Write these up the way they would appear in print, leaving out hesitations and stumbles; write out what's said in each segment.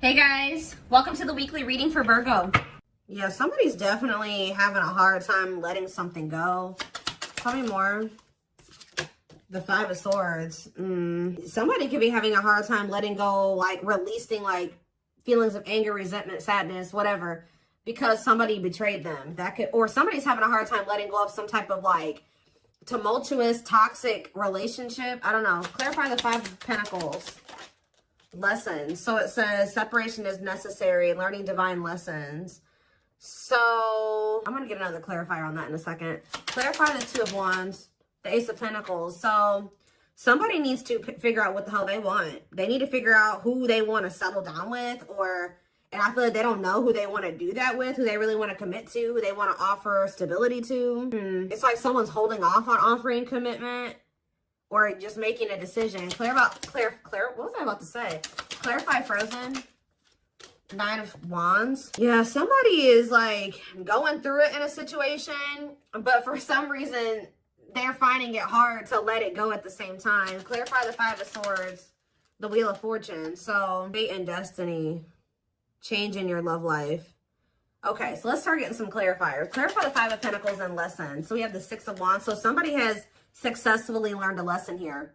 Hey guys, welcome to the weekly reading for Virgo. Yeah, somebody's definitely having a hard time letting something go. Tell me more. The Five of Swords. Somebody could be having a hard time letting go, like releasing like feelings of anger, resentment, sadness, whatever, because somebody betrayed them. That could, or somebody's having a hard time letting go of some type of like tumultuous, toxic relationship. I don't know. Clarify the Five of Pentacles. Lessons. So it says separation is necessary, learning divine lessons. So I'm going to get another clarifier on that in a second. Clarify the Two of Wands, the Ace of Pentacles. So somebody needs to figure out what the hell they want. They need to figure out who they want to settle down with, and I feel like they don't know who they want to do that with, who they really want to commit to, who they want to offer stability to. It's like someone's holding off on offering commitment or just making a decision. What was I about to say? Clarify Frozen. Nine of Wands. Yeah, somebody is like going through it in a situation, but for some reason they're finding it hard to let it go at the same time. Clarify the Five of Swords, the Wheel of Fortune. So fate and destiny, change in your love life. Okay, so let's start getting some clarifiers. Clarify the Five of Pentacles and lessons. So we have the Six of Wands. So somebody has successfully learned a lesson here.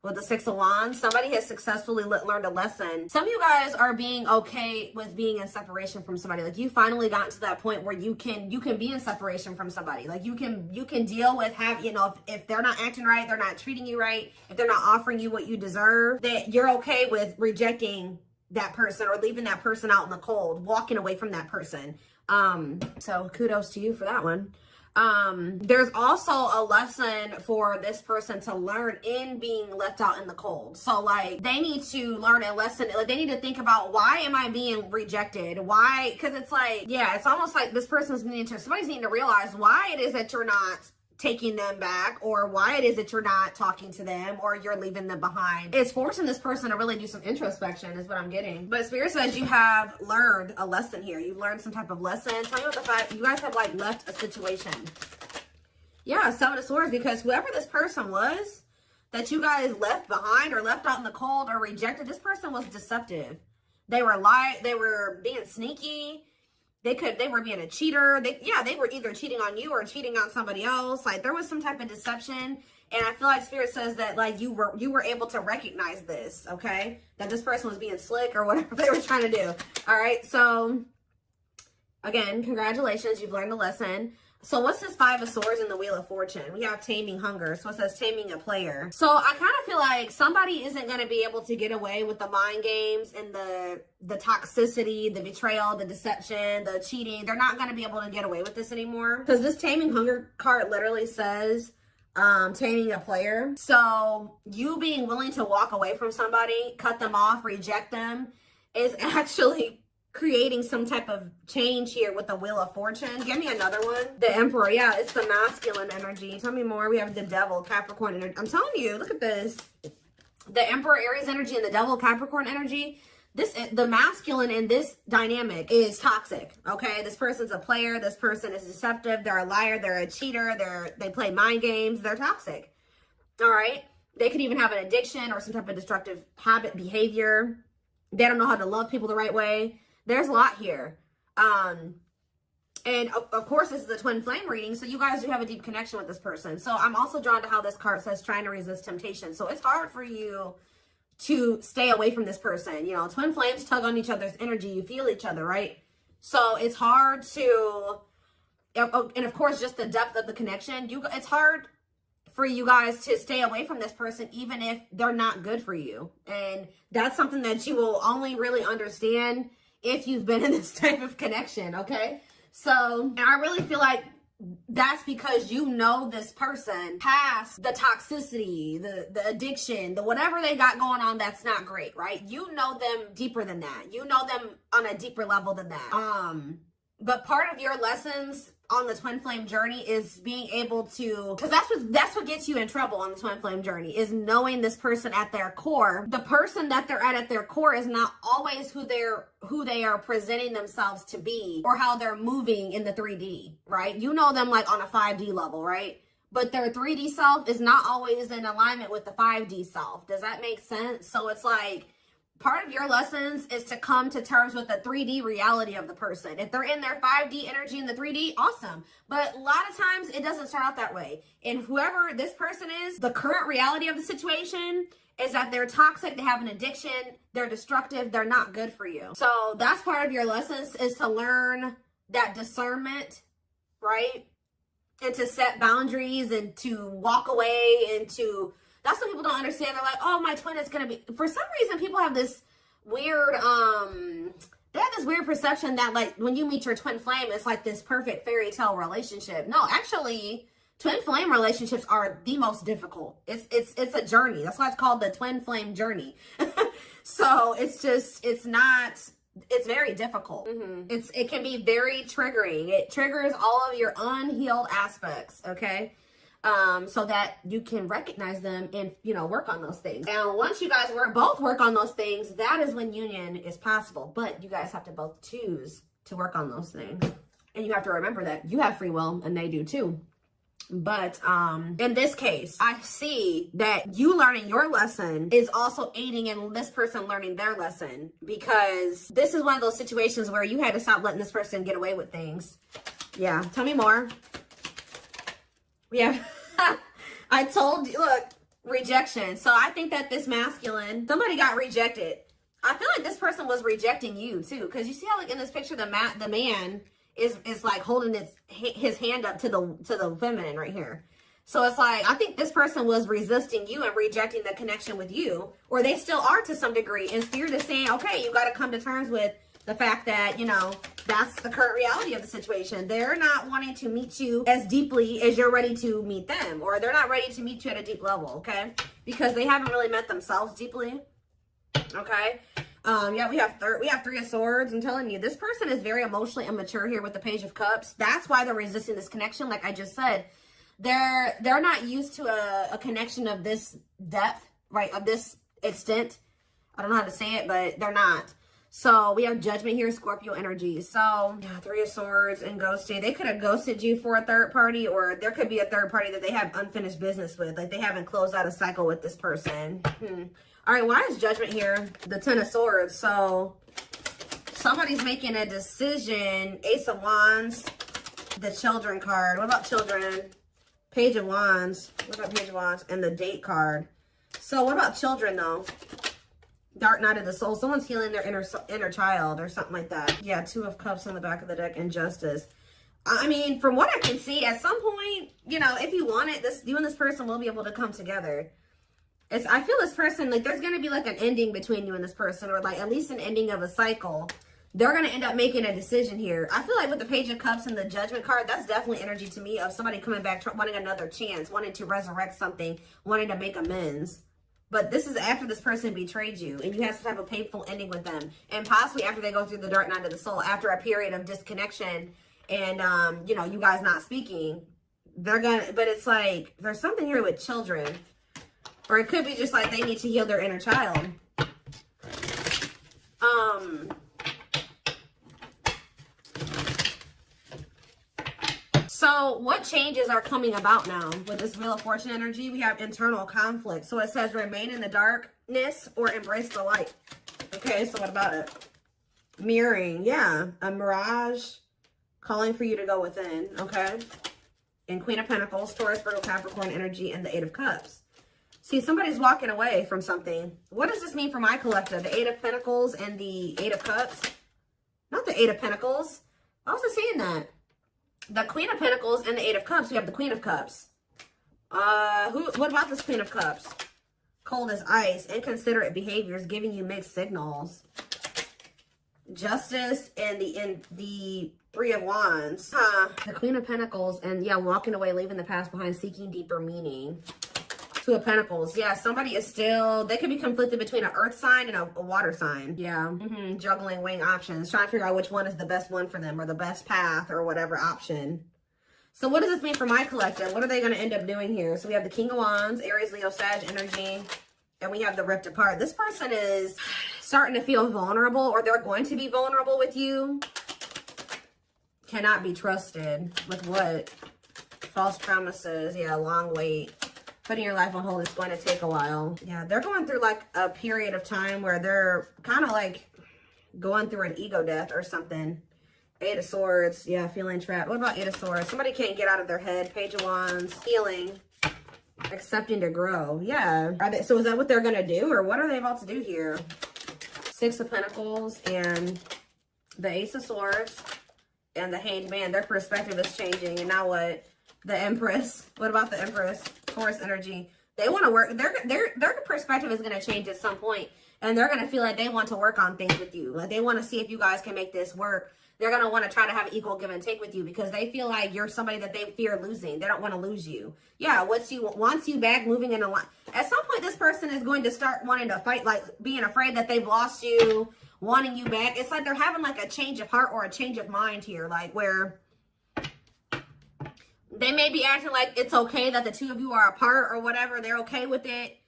With the Six of Wands, somebody has successfully learned a lesson. Some of you guys are being okay with being in separation from somebody. Like you finally gotten to that point where you can be in separation from somebody. Like you can deal with if they're not acting right, they're not treating you right, if they're not offering you what you deserve, that you're okay with rejecting that person or leaving that person out in the cold, walking away from that person. So kudos to you for that one. There's also a lesson for this person to learn in being left out in the cold. So like they need to learn a lesson. Like they need to think about, why am I being rejected? Why? Because it's like, yeah, it's almost like this person's somebody's needing to realize why it is that you're not taking them back, or why it is that you're not talking to them, or you're leaving them behind. It's forcing this person to really do some introspection is what I'm getting. But Spirit says you have learned a lesson here. You've learned some type of lesson. Tell me what the five, you guys have like left a situation. Yeah, Seven of Swords, because whoever this person was that you guys left behind or left out in the cold or rejected, this person was deceptive. They were being sneaky. They were being a cheater. They were either cheating on you or cheating on somebody else. Like there was some type of deception. And I feel like Spirit says that like you were able to recognize this, okay? That this person was being slick or whatever they were trying to do. All right. So again, congratulations. You've learned a lesson. So what's this Five of Swords in the Wheel of Fortune? We have taming hunger. So it says taming a player. So I kind of feel like somebody isn't going to be able to get away with the mind games and the toxicity, the betrayal, the deception, the cheating. They're not going to be able to get away with this anymore. Because this taming hunger card literally says taming a player. So you being willing to walk away from somebody, cut them off, reject them, is actually creating some type of change here with the Wheel of Fortune. Give me another one. The Emperor. Yeah, it's the masculine energy. Tell me more. We have the Devil, Capricorn energy. I'm telling you, look at this. The Emperor, Aries energy, and the Devil, Capricorn energy. The masculine in this dynamic is toxic. Okay, this person's a player. This person is deceptive. They're a liar. They're a cheater. They play mind games. They're toxic. All right. They could even have an addiction or some type of destructive habit, behavior. They don't know how to love people the right way. There's a lot here. And of course, this is a twin flame reading, so you guys do have a deep connection with this person. So I'm also drawn to how this card says trying to resist temptation. So it's hard for you to stay away from this person. You know, twin flames tug on each other's energy. You feel each other, right? So it's hard to, and of course, just the depth of the connection. It's hard for you guys to stay away from this person, even if they're not good for you. And that's something that you will only really understand if you've been in this type of connection, okay? So, and I really feel like that's because you know this person past the toxicity, the addiction, the whatever they got going on that's not great, right? You know them deeper than that. You know them on a deeper level than that. But part of your lessons on the twin flame journey is being able to, because that's what gets you in trouble on the twin flame journey, is knowing this person at their core. The person that they're at their core is not always who they are presenting themselves to be, or how they're moving in the 3D, right? You know them like on a 5D level, right? But their 3D self is not always in alignment with the 5D self. Does that make sense? So it's like part of your lessons is to come to terms with the 3D reality of the person. If they're in their 5D energy in the 3D, awesome. But a lot of times it doesn't start out that way. And whoever this person is, the current reality of the situation is that they're toxic, they have an addiction, they're destructive, they're not good for you. So that's part of your lessons, is to learn that discernment, right? And to set boundaries and to walk away and to... That's what people don't understand. They're like, oh, my twin is going to be... For some reason, people have this weird... They have this weird perception that, like, when you meet your twin flame, it's like this perfect fairy tale relationship. No, actually, twin flame relationships are the most difficult. It's a journey. That's why it's called the twin flame journey. So it's very difficult. It can be very triggering. It triggers all of your unhealed aspects, okay? So that you can recognize them and, you know, work on those things. Now, once you guys both work on those things, that is when union is possible. But you guys have to both choose to work on those things. And you have to remember that you have free will and they do too. But in this case, I see that you learning your lesson is also aiding in this person learning their lesson, because this is one of those situations where you had to stop letting this person get away with things. Yeah, tell me more. Yeah, I told you, look, rejection. So I think that this masculine, somebody got rejected. I feel like this person was rejecting you too, because you see how, like, in this picture, the man is like holding his hand up to the feminine right here. So it's like, I think this person was resisting you and rejecting the connection with you, or they still are to some degree. And Spirit is saying, okay, you got to come to terms with the fact that, you know, that's the current reality of the situation. They're not wanting to meet you as deeply as you're ready to meet them, or they're not ready to meet you at a deep level, okay? Because they haven't really met themselves deeply, okay? Yeah, we have Three of Swords. I'm telling you, this person is very emotionally immature here with the Page of Cups. That's why they're resisting this connection. Like I just said, they're not used to a connection of this depth, right? Of this extent. I don't know how to say it, but they're not. So we have Judgment here, Scorpio energy. So yeah, Three of Swords and ghosting. They could have ghosted you for a third party, or there could be a third party that they have unfinished business with. Like they haven't closed out a cycle with this person. All right, why is Judgment here? The Ten of Swords. So somebody's making a decision. Ace of Wands, the Children card. What about children? Page of Wands. What about Page of Wands? And the Date card. So what about children though? Dark Night of the Soul. Someone's healing their inner child or something like that. Yeah, Two of Cups on the back of the deck and Justice. I mean, from what I can see, at some point, you know, if you want it, you and this person will be able to come together. I feel this person, like, there's going to be like an ending between you and this person, or like at least an ending of a cycle. They're going to end up making a decision here. I feel like with the Page of Cups and the Judgment card, that's definitely energy to me of somebody coming back, wanting another chance, wanting to resurrect something, wanting to make amends. But this is after this person betrayed you and you have some type of painful ending with them. And possibly after they go through the Dark Night of the Soul, after a period of disconnection and, you know, you guys not speaking, but it's like, there's something here with children. Or it could be just like they need to heal their inner child. So what changes are coming about now with this Wheel of Fortune energy? We have internal conflict. So it says remain in the darkness or embrace the light. Okay, so what about it? Mirroring, yeah. A mirage calling for you to go within, okay? And Queen of Pentacles, Taurus, Virgo, Capricorn energy, and the Eight of Cups. See, somebody's walking away from something. What does this mean for my collective? The Eight of Pentacles and the Eight of Cups? Not the Eight of Pentacles. I wasn't seeing that. The Queen of Pentacles and the Eight of Cups. We have the Queen of Cups. What about this Queen of Cups? Cold as ice. Inconsiderate behaviors giving you mixed signals. Justice and the Three of Wands. The Queen of Pentacles and, yeah, walking away, leaving the past behind, seeking deeper meaning. Two of Pentacles. Yeah, somebody is still, they could be conflicted between an earth sign and a water sign. Yeah. Juggling, weighing options. Trying to figure out which one is the best one for them or the best path or whatever option. So what does this mean for my collective? What are they going to end up doing here? So we have the King of Wands, Aries, Leo, Sag energy. And we have the Ripped Apart. This person is starting to feel vulnerable, or they're going to be vulnerable with you. Cannot be trusted with what? False promises. Yeah, long wait. putting your life on hold is going to take a while. Yeah, they're going through like a period of time where they're kind of like going through an ego death or something. Eight of Swords. Yeah, feeling trapped. What about Eight of Swords? Somebody can't get out of their head. Page of Wands. Healing. Accepting to grow. Yeah. So is that what they're going to do? Or what are they about to do here? Six of Pentacles and the Ace of Swords and the Hanged Man. Their perspective is changing. And now what? The Empress. What about the Empress? Taurus energy. They want to work. Their perspective is going to change at some point. And they're going to feel like they want to work on things with you. Like they want to see if you guys can make this work. They're going to want to try to have equal give and take with you because they feel like you're somebody that they fear losing. They don't want to lose you. Yeah, wants you back, moving in a line. At some point, this person is going to start wanting to fight, like being afraid that they've lost you, wanting you back. It's like they're having like a change of heart or a change of mind here, like where they may be acting like it's okay that the two of you are apart or whatever. They're okay with it.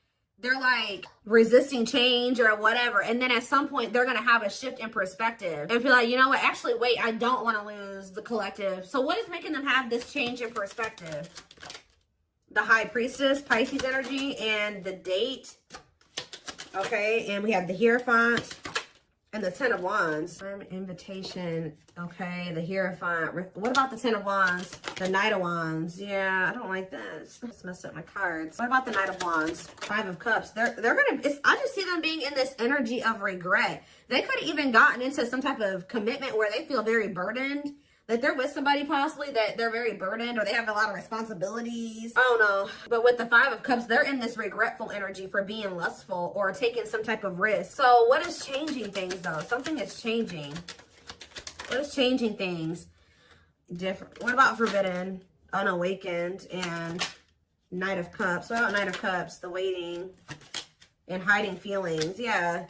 They're like resisting change or whatever. And then at some point, they're going to have a shift in perspective and feel like, you know what? Actually, wait, I don't want to lose the collective. So what is making them have this change in perspective? The High Priestess, Pisces energy, and the Date. Okay, and we have the Hierophant and the Ten of Wands. Invitation. Okay, the Hierophant. What about the Ten of Wands? The Knight of Wands. Yeah, I don't like this. Let's mess up my cards. What about the Knight of Wands? Five of Cups. They're gonna. I just see them being in this energy of regret. They could have even gotten into some type of commitment where they feel very burdened. That they're with somebody possibly that they're very burdened or they have a lot of responsibilities. I don't know. But with the Five of Cups, they're in this regretful energy for being lustful or taking some type of risk. So what is changing things though? Something is changing. What is changing things? Different. What about Forbidden, Unawakened, and Knight of Cups? What about Knight of Cups? The waiting and hiding feelings. Yeah.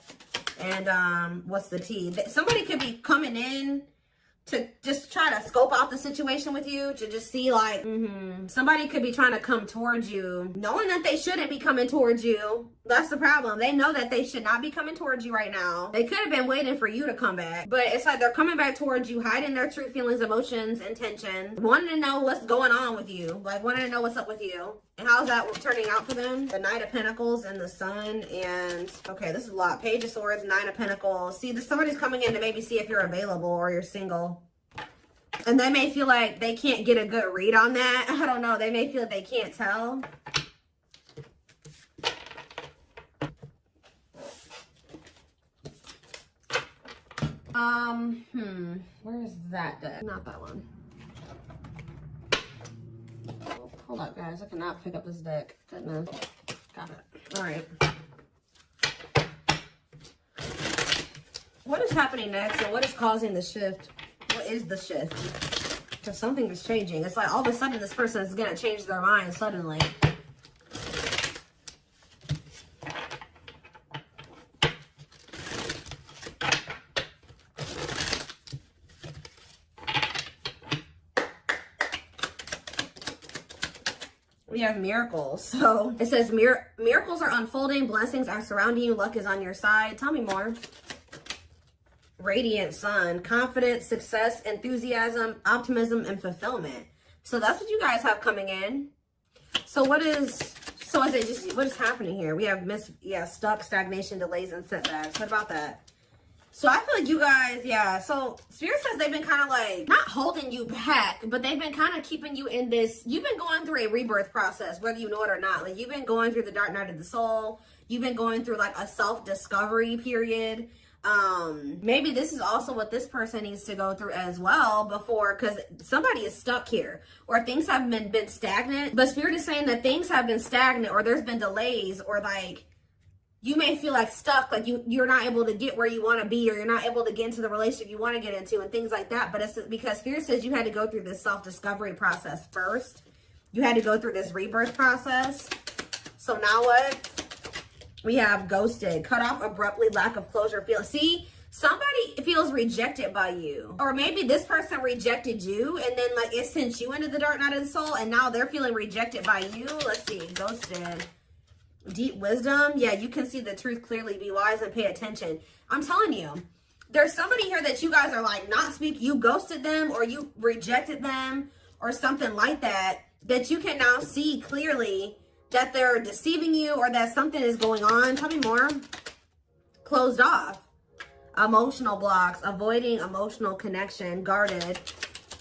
And what's the T? Somebody could be coming in to just try to scope out the situation with you, to just see like, somebody could be trying to come towards you, knowing that they shouldn't be coming towards you. That's the problem. They know that they should not be coming towards you right now. They could have been waiting for you to come back, but it's like they're coming back towards you, hiding their true feelings, emotions, intention, wanting to know what's going on with you, like wanting to know what's up with you. And how's that turning out for them? The Knight of Pentacles and the Sun, and okay, this is a lot. Page of Swords, Nine of Pentacles. See, somebody's coming in to maybe see if you're available or you're single. And they may feel like they can't get a good read on that. I don't know. They may feel they can't tell. Where is that deck? Not that one. Oh, hold up, guys. I cannot pick up this deck. Goodness. Got it. All right. What is happening next and what is causing the shift? What is the shift? Because something is changing. It's like all of a sudden this person is going to change their mind suddenly. We have miracles. So it says miracles are unfolding. Blessings are surrounding you. Luck is on your side. Tell me more. Radiant Sun, confidence, success, enthusiasm, optimism, and fulfillment. So that's what you guys have coming in. So what is happening here? We have stuck, stagnation, delays, and setbacks. What about that? So I feel like you guys, so Spirit says they've been kind of like, not holding you back, but they've been kind of keeping you in this, you've been going through a rebirth process, whether you know it or not. Like you've been going through the dark night of the soul. You've been going through like a self-discovery period. Maybe this is also what this person needs to go through as well before, because somebody is stuck here or things have been stagnant. But Spirit is saying that things have been stagnant or there's been delays or like you may feel like stuck, like you're not able to get where you want to be or you're not able to get into the relationship you want to get into and things like that. But it's because Spirit says you had to go through this self-discovery process first. You had to go through this rebirth process. So now what? We have ghosted, cut off abruptly, lack of closure. See, somebody feels rejected by you. Or maybe this person rejected you and then like it sent you into the dark night of the soul and now they're feeling rejected by you. Let's see, ghosted. Deep wisdom. Yeah, you can see the truth clearly. Be wise and pay attention. I'm telling you, there's somebody here that you guys are like not speak. You ghosted them or you rejected them or something like that, that you can now see clearly that they're deceiving you or that something is going on. Tell me more. Closed off. Emotional blocks, avoiding emotional connection, guarded.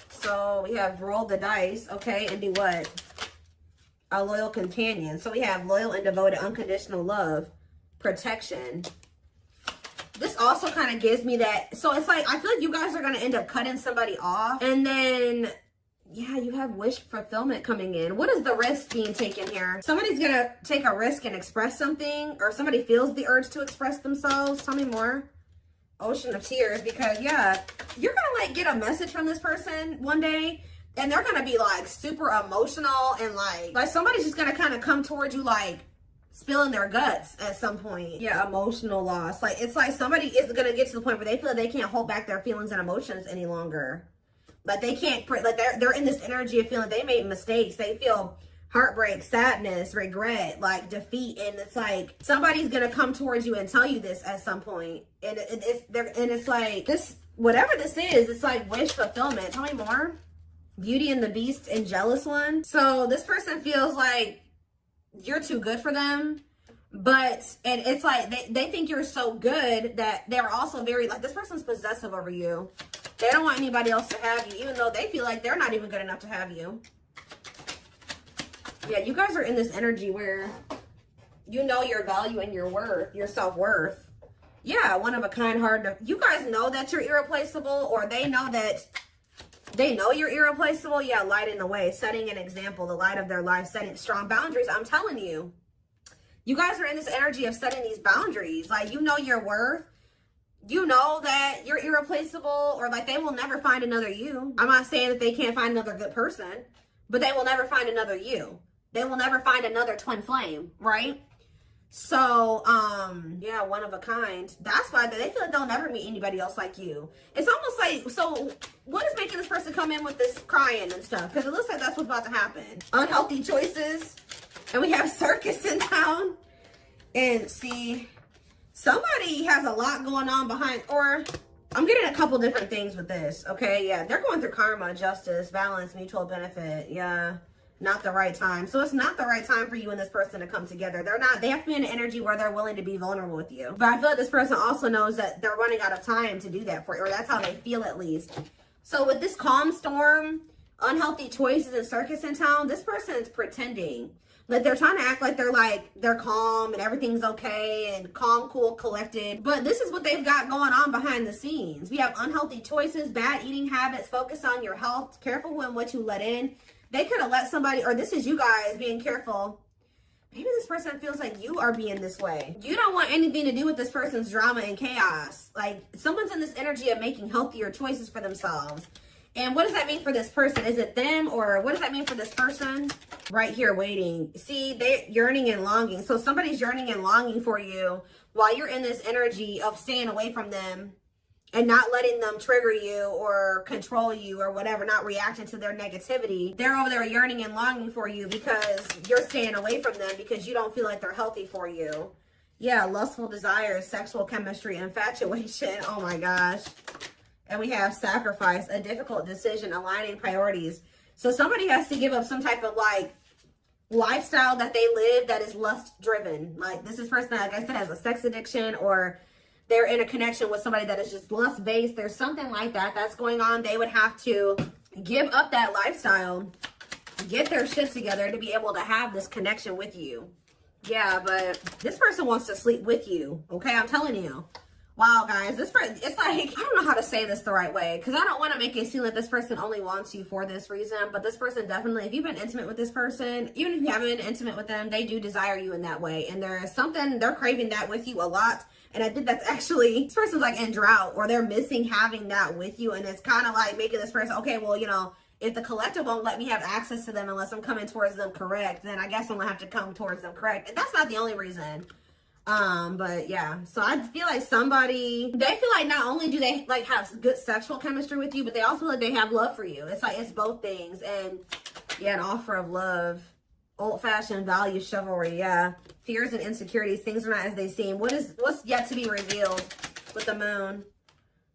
So we have roll the dice, okay, and do what? A loyal companion. So we have loyal and devoted, unconditional love, protection. This also kind of gives me that. So it's like, I feel like you guys are going to end up cutting somebody off. And then, yeah, you have wish fulfillment coming in. What is the risk being taken here? Somebody's going to take a risk and express something, or somebody feels the urge to express themselves. Tell me more. Ocean of tears, because yeah, you're gonna like get a message from this person one day and they're gonna be like super emotional and like somebody's just gonna kind of come towards you like spilling their guts at some point. Yeah, emotional loss. Like it's like somebody is gonna get to the point where they feel like they can't hold back their feelings and emotions any longer. Like they can't, like they're in this energy of feeling they made mistakes. They feel heartbreak, sadness, regret, like defeat, and it's like somebody's gonna come towards you and tell you this at some point, and it's like this, whatever this is, it's like wish fulfillment. Tell me more. Beauty and the Beast and jealous one. So this person feels like you're too good for them, but and it's like they think you're so good that they're also very like, this person's possessive over you. They don't want anybody else to have you, even though they feel like they're not even good enough to have you. Yeah, you guys are in this energy where you know your value and your worth, your self-worth. Yeah, one of a kind, hard to... You guys know that you're irreplaceable, or they know you're irreplaceable. Yeah, light in the way, setting an example, the light of their life, setting strong boundaries. I'm telling you, you guys are in this energy of setting these boundaries. Like, you know your worth. You know that you're irreplaceable, or like they will never find another you. I'm not saying that they can't find another good person, but they will never find another you. They will never find another twin flame, right? So, yeah, one of a kind. That's why they feel like they'll never meet anybody else like you. It's almost like, so what is making this person come in with this crying and stuff? Because it looks like that's what's about to happen. Unhealthy choices. And we have circus in town. And see, somebody has a lot going on behind, or I'm getting a couple different things with this, okay? Yeah, they're going through karma, justice, balance, mutual benefit. Yeah. Not the right time. So it's not the right time for you and this person to come together. They have to be in an energy where they're willing to be vulnerable with you. But I feel like this person also knows that they're running out of time to do that for you, or that's how they feel at least. So with this calm storm, unhealthy choices, and circus in town, this person is pretending. Like they're trying to act like they're calm and everything's okay and calm, cool, collected. But this is what they've got going on behind the scenes. We have unhealthy choices, bad eating habits, focus on your health, careful when what you let in. They could have let somebody, or this is you guys being careful. Maybe this person feels like you are being this way. You don't want anything to do with this person's drama and chaos. Like someone's in this energy of making healthier choices for themselves. And what does that mean for this person? Is it them, or what does that mean for this person? Right here waiting. See, they're yearning and longing. So somebody's yearning and longing for you while you're in this energy of staying away from them and not letting them trigger you or control you or whatever, not reacting to their negativity. They're over there yearning and longing for you because you're staying away from them because you don't feel like they're healthy for you. Yeah, lustful desires, sexual chemistry, infatuation. Oh my gosh. And we have sacrifice, a difficult decision, aligning priorities. So somebody has to give up some type of like lifestyle that they live that is lust driven. Like this is person that, like I said, has a sex addiction, or they're in a connection with somebody that is just lust based. There's something like that that's going on. They would have to give up that lifestyle, get their shit together to be able to have this connection with you. Yeah, but this person wants to sleep with you. Okay, I'm telling you. Wow, guys, this person, it's like, I don't know how to say this the right way, because I don't want to make it seem like this person only wants you for this reason, but this person definitely, if you've been intimate with this person, even if you haven't been intimate with them, they do desire you in that way, and there is something, they're craving that with you a lot, and I think that's actually, this person's like in drought, or they're missing having that with you, and it's kind of like making this person, okay, well, you know, if the collective won't let me have access to them unless I'm coming towards them correct, then I guess I'm gonna have to come towards them correct, and that's not the only reason. But yeah, so I feel like somebody, they feel like not only do they like have good sexual chemistry with you, but they also feel like they have love for you. It's like, it's both things. And yeah, an offer of love, old-fashioned value, chivalry. Yeah, fears and insecurities, things are not as they seem. What's yet to be revealed with the moon?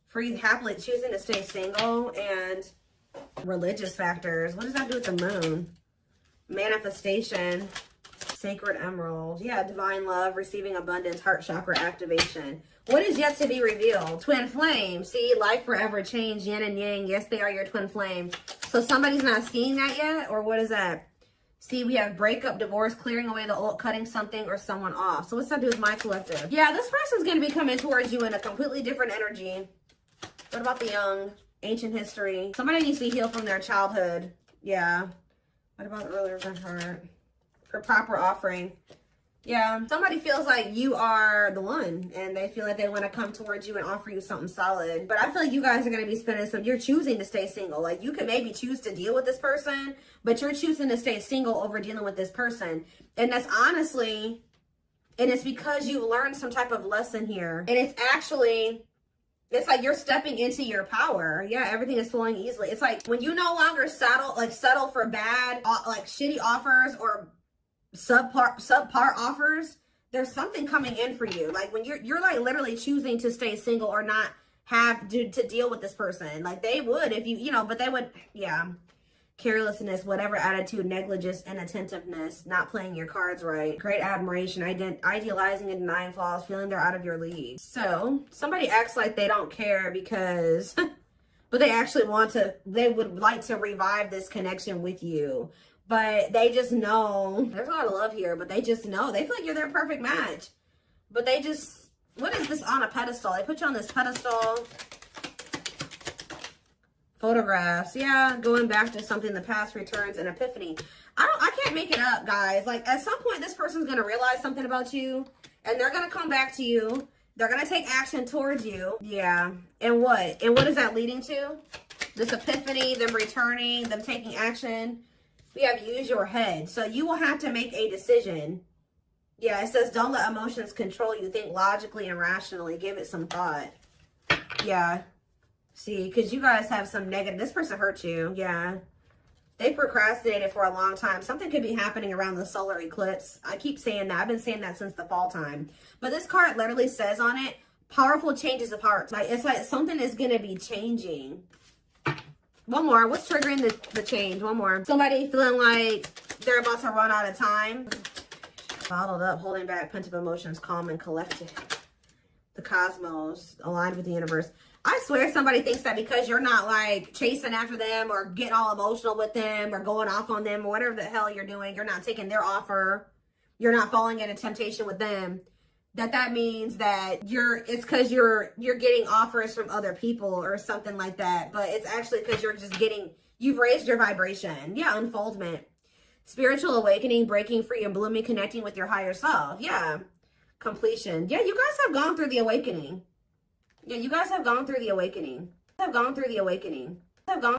Free, happily choosing to stay single, and religious factors. What does that do with the moon? Manifestation. Sacred emerald. Yeah, divine love, receiving abundance, heart chakra activation. What is yet to be revealed? Twin flame. See, life forever change, yin and yang. Yes, they are your twin flame. So somebody's not seeing that yet? Or what is that? See, we have breakup, divorce, clearing away the old, cutting something or someone off. So what's that to do with my collective? Yeah, this person's going to be coming towards you in a completely different energy. What about the young? Ancient history. Somebody needs to heal from their childhood. Yeah. What about the earlier heart? For proper offering. Yeah. Somebody feels like you are the one. And they feel like they want to come towards you and offer you something solid. But I feel like you guys are going to be spending some... You're choosing to stay single. Like, you could maybe choose to deal with this person. But you're choosing to stay single over dealing with this person. And that's honestly... And it's because you've learned some type of lesson here. And it's actually... It's like you're stepping into your power. Yeah, everything is flowing easily. It's like when you no longer settle for bad, like shitty offers or subpar offers, there's something coming in for you. Like when you're like literally choosing to stay single or not have to deal with this person. Like they would if you know, but they would, yeah. Carelessness, whatever attitude, negligence, inattentiveness, not playing your cards right, great admiration, idealizing and denying flaws, feeling they're out of your league. So somebody acts like they don't care because, but they actually they would like to revive this connection with you. But they just know, there's a lot of love here, but they just know, they feel like you're their perfect match. But they just, what is this on a pedestal? They put you on this pedestal. Photographs, yeah, going back to something in the past, returns, and epiphany. I can't make it up, guys. Like, at some point, this person's going to realize something about you, and they're going to come back to you. They're going to take action towards you. Yeah, and what? And what is that leading to? This epiphany, them returning, them taking action. We have use your head. So you will have to make a decision. Yeah, it says don't let emotions control you. Think logically and rationally. Give it some thought. Yeah. See, because you guys have some negative... This person hurt you. Yeah. They procrastinated for a long time. Something could be happening around the solar eclipse. I keep saying that. I've been saying that since the fall time. But this card literally says on it, powerful changes of heart. Like, it's like something is going to be changing. One more. What's triggering the change? One more. Somebody feeling like they're about to run out of time. Bottled up, holding back, pent-up emotions, calm and collected. The cosmos, aligned with the universe. I swear somebody thinks that because you're not like chasing after them or getting all emotional with them or going off on them or whatever the hell you're doing, you're not taking their offer, you're not falling into temptation with them, that means that it's because you're getting offers from other people or something like that. But it's actually because you've raised your vibration. Yeah, unfoldment. Spiritual awakening, breaking free and blooming, connecting with your higher self. Yeah. Completion. Yeah, you guys have gone through the awakening. Yeah, you guys have gone through the awakening. Have gone through the awakening. Have gone